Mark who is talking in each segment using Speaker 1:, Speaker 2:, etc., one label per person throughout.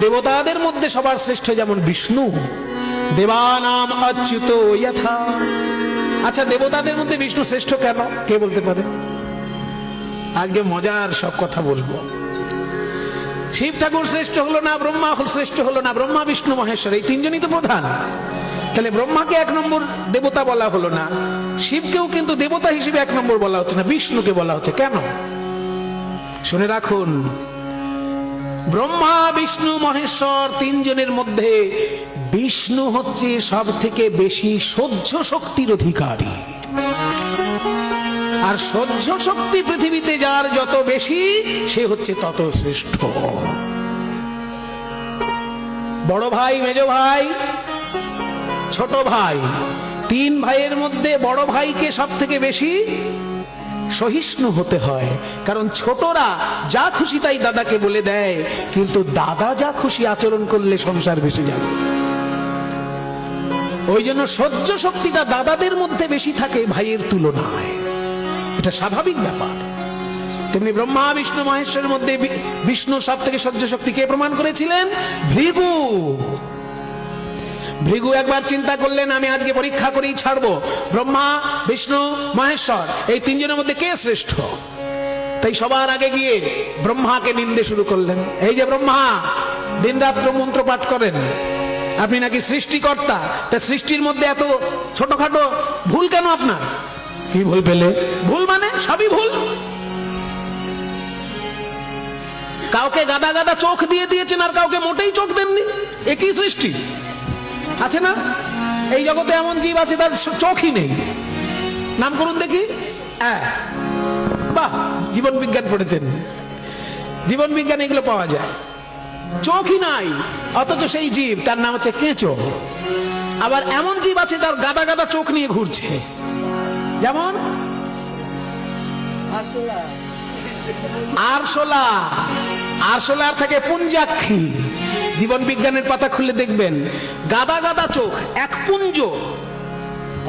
Speaker 1: দেবতাদের মধ্যে সবার শ্রেষ্ঠ যেমন বিষ্ণু, দেবানাম অচ্যুত যথা। আচ্ছা, দেবতাদের মধ্যে বিষ্ণু শ্রেষ্ঠ কেন, কে বলতে পারে? আজকে মজার সব কথা বলবো। শিব ঠাকুর শ্রেষ্ঠ হলো না, ব্রহ্মা শ্রেষ্ঠ হলো না, ব্রহ্মা বিষ্ণু মহেশ্বর এই তিনজনই তো প্রধান। তাহলে ব্রহ্মাকে এক নম্বর দেবতা বলা হলো না, শিবকেও কিন্তু দেবতা হিসেবে এক নম্বর বলা হচ্ছে না, বিষ্ণুকে বলা হচ্ছে কেন? শুনে রাখুন, ব্রহ্মা বিষ্ণু মহেশ্বর তিনজনের মধ্যে বিষ্ণু হচ্ছে সব থেকে বেশি সহ্য শক্তির অধিকারী। আর সহ্য শক্তি পৃথিবীতে যার যত বেশি, সে হচ্ছে তত শ্রেষ্ঠ। বড় ভাই, মেজ ভাই, ছোট ভাই, তিন ভাইয়ের মধ্যে বড় ভাইকে সব থেকে বেশি সহিষ্ণু হতে হয়, কারণ ছোটরা যা খুশি তাই দাদাকে বলে দেয়, কিন্তু দাদা যা খুশি আচরণ করলে সংসার ভেসে যাবে। ওই জন্য সহ্য শক্তিটা দাদাদের মধ্যে বেশি থাকে ভাইয়ের তুলনায়, এটা স্বাভাবিক ব্যাপার। তেমনি ব্রহ্মা বিষ্ণু মহেশ্বরের মধ্যে বিষ্ণু সব থেকে সহ্য শক্তি কে প্রমাণ করেছিলেন? ভৃগু। ভৃগু একবার চিন্তা করলেন, আমি আজকে পরীক্ষা করেই ছাড়বো ব্রহ্মা বিষ্ণু মহেশ্বর এই তিনজনের মধ্যে কে শ্রেষ্ঠ। তাই সবার আগে গিয়ে ব্রহ্মাকে নিন্দে শুরু করলেন। এই যে ব্রহ্মা, দিনরাত্র মন্ত্র পাঠ করেন, আপনি নাকি সৃষ্টিকর্তা, তা সৃষ্টির মধ্যে এত ছোটখাটো ভুল কেন আপনার? কি ভুল পেলে? ভুল মানে সবই ভুল। কাউকে গাদা গাদা চোখ দিয়ে দিয়েছেন, আর কাউকে মোটেই চোখ দেননি, একই সৃষ্টি আছে না? এই জগতে এমন জীব আছে তার চোখই নেই, নাম করুন দেখি। বাহ, জীবন বিজ্ঞান পড়েছেন, জীবন বিজ্ঞান এগুলো পাওয়া যায়। চোখই নাই, অথচ সেই জীব, তার নাম হচ্ছে কেঁচো। আবার এমন জীব আছে তার গাদা গাদা চোখ নিয়ে ঘুরছে, যেমন আরশোলা। আরশোলার থেকে পুঞ্জাক্ষী। জীবন বিজ্ঞানের পাতা খুলে দেখবেন, গাদা গাদা চোখ, এক পুঞ্জ,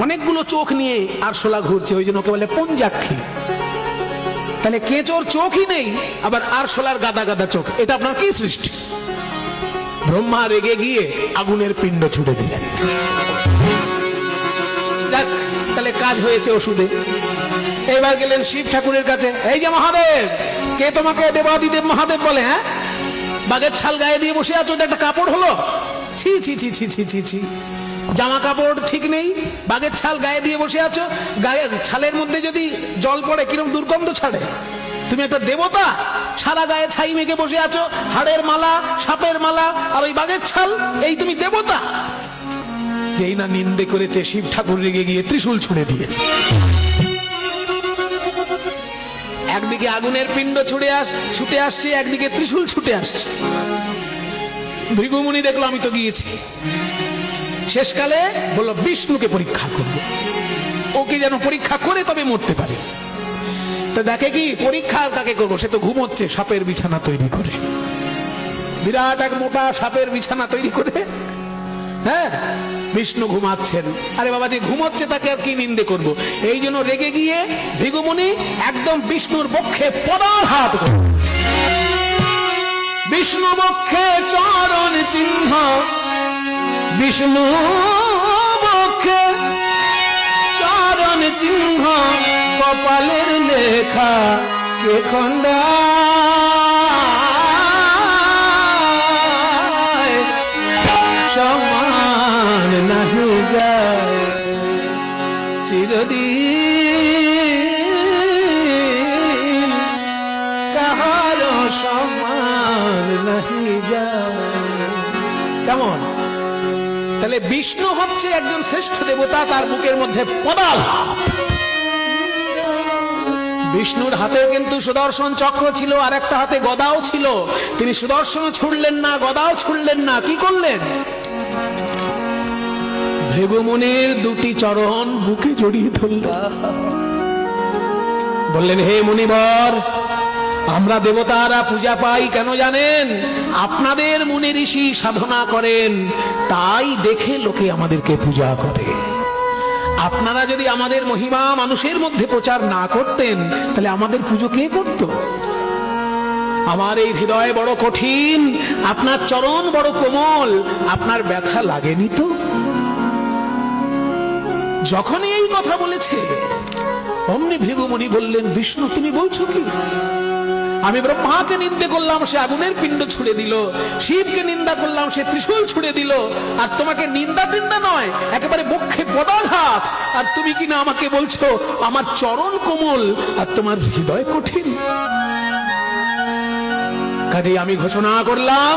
Speaker 1: অনেকগুলো চোখ নিয়ে আরশোলা ঘুরছে, ওই জন্য ওকে বলে পুঞ্জাক্ষী। তাহলে কেঁচোর চোখই নেই, আবার আরশোলার গাদা গাদা চোখ, এটা আপনার কি সৃষ্টি? ব্রহ্মা রেগে গিয়ে আগুনের পিণ্ড ছুড়ে দিলেন। যাক, তাহলে কাজ হয়েছে ওষুধে। এবার গেলেন শিব ঠাকুরের কাছে। এই যে মহাদেব, কে তোমাকে দেবাদিদেব মহাদেব বলে? হ্যাঁ, বাঘের ছাল গায়ে দিয়ে বসে আছো, একটা কাপড় হলো? ছি ছি ছি ছি ছি ছি ছি, জামা কাপড় ঠিক নেই, বাঘের ছাল গায়ে দিয়ে বসে আছো, গায়ে ছালের মধ্যে যদি জল পড়ে কিরকম দুর্গন্ধ ছাড়ে। তুমি একটা দেবতা, সারা গায়ে ছাই মেখে বসে আছো, হাড়ের মালা, সাপের মালা, আর ওই বাঘের ছাল, এই তুমি দেবতা? যেই না নিন্দে করেছে, শিব ঠাকুর রেগে গিয়ে ত্রিশূল ছুঁড়ে দিয়েছে। একদিকে আগুনের পিণ্ড ছুটে আসছে, একদিকে ত্রিশূল ছুটে আসছে। ভৃগুমুনি দেখলো আমি তো গিয়েছি, শেষকালে বলল বিষ্ণুকে পরীক্ষা করব, ওকে যেন পরীক্ষা করে তবে মরতে পারে। তো দেখে কি, পরীক্ষা কাকে করবো? সে তো ঘুমোচ্ছে সাপের বিছানা তৈরি করে, বিরাট এক মোটা সাপের বিছানা তৈরি করে। হ্যাঁ, বিষ্ণু ঘুমাচ্ছেন। আরে বাবা, যে ঘুমোচ্ছে তাকে আর কি নিন্দে করব? এই জন্য রেগে গিয়ে ভৃগুমুনি একদম বিষ্ণুর বক্ষে পদাঘাত করল। বিষ্ণু বক্ষে চরণ চিহ্ন, বিষ্ণু বক্ষে চরণ চিহ্ন, কপালের লেখা কে খণ্ডা, সমান নাহি যায় চিরদিন, কাহার সমান নাহি যায়। কেমন? তাহলে বিষ্ণু হচ্ছে একজন শ্রেষ্ঠ দেবতা, তার বুকের মধ্যে পদাঘাত। বিষ্ণুর হাতে কিন্তু সুদর্শন চক্র ছিল, আর একটা হাতে গদাও ছিল। তিনি সুদর্শন ছুড়লেন না, গদাও ছুড়লেন না, কি করলেন? ভৃগুমুনির দুটি চরণ বুকে জড়িয়ে ধরলেন, বললেন, হে মুনিবর, আমরা দেবতারা পূজা পাই কেন জানেন? আপনাদের মুনি ঋষি সাধনা করেন, তাই দেখে লোকে আমাদেরকে পূজা করে। আপনারা যদি আমাদের মহিমা মানুষের মধ্যে প্রচার না করতেন, তাহলে আমাদের পুজো কে করত? আমার এই হৃদয় বড় কঠিন, আপনার চরণ বড় কোমল, আপনার ব্যথা লাগেনি তো? যখনই এই কথা বলেছে অমনি ভৃগুমুনি বললেন, বিষ্ণু তুমি বলছো কি? আমি ব্রহ্মাকে নিন্দে করলাম, সে আগুনের পিণ্ড ছুড়ে দিল, শিবকে নিন্দা করলাম, সে ত্রিশূল ছুড়ে দিল, আর তোমাকে নিন্দা টিন্দা নয়, একেবারে বক্ষে পদাঘাত, আর তুমি কিনা আমাকে বলছো আমার চরণ কোমল আর তোমার হৃদয় কঠিন। কাজেই আমি ঘোষণা করলাম,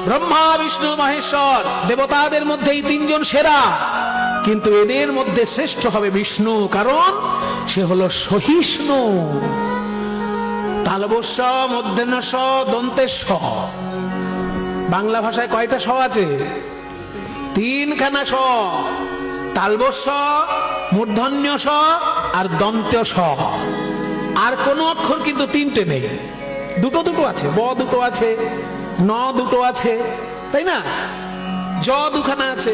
Speaker 1: ব্রহ্মা বিষ্ণু মহেশ্বর দেবতাদের মধ্যে এই তিনজন সেরা, কিন্তু এদের মধ্যে শ্রেষ্ঠ হবে বিষ্ণু, কারণ সে হলো সহিষ্ণু। তালবস্য মূর্ধন্য স দন্তে স। বাংলা ভাষায় কয়টা স আছে? তিনখানা স। তালবস্য, মূর্ধন্য স আর দন্ত্য স। আর কোন অক্ষর কিন্তু তিনটে নেই, দুটো দুটো আছে, ব দুটো আছে, ন দুটো আছে, তাই না? জ দুখানা আছে,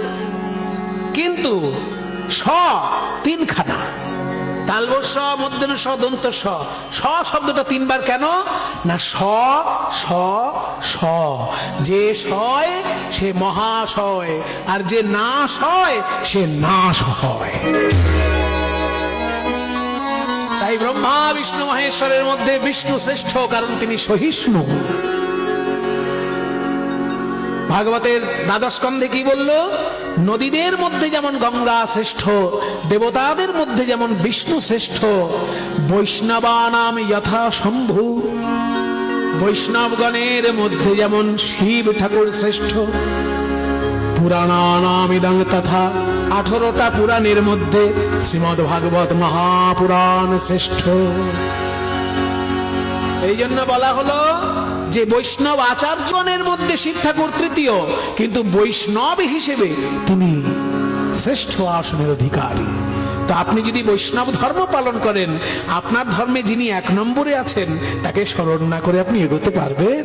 Speaker 1: কিন্তু স তিনখানা। তালবস্য মূর্ধন্য স দন্ত স। স শব্দটা তিনবার কেন? না স স স। যে সয় সে মহাশয়, আর যে নাশ হয় সে নাশ হয়। তাই ব্রহ্মা বিষ্ণু মহেশ্বরের মধ্যে বিষ্ণু শ্রেষ্ঠ, কারণ তিনি সহিষ্ণু। ভাগবতের দ্বাদশ স্কন্ধে কি বলল? নদীদের মধ্যে যেমন গঙ্গা শ্রেষ্ঠ, দেবতাদের মধ্যে যেমন বিষ্ণু শ্রেষ্ঠ, বৈষ্ণবানাম যথা শম্ভু, বৈষ্ণবগণের মধ্যে যেমন শিব ঠাকুর শ্রেষ্ঠ, পুরাণানাম ইদং তথা, 18টা পুরাণের মধ্যে শ্রীমদ্ ভাগবত মহাপুরাণ শ্রেষ্ঠ। এই জন্য বলা হলো যে বৈষ্ণব আচার্যগণের মধ্যে শিব ঠাকুর তৃতীয়, কিন্তু বৈষ্ণব হিসেবে তিনি শ্রেষ্ঠ আসনের অধিকারী। তো আপনি যদি বৈষ্ণব ধর্ম পালন করেন, আপনার ধর্মে যিনি 1 নম্বরে আছেন তাকে স্মরণ না করে আপনি এগোতে পারবেন?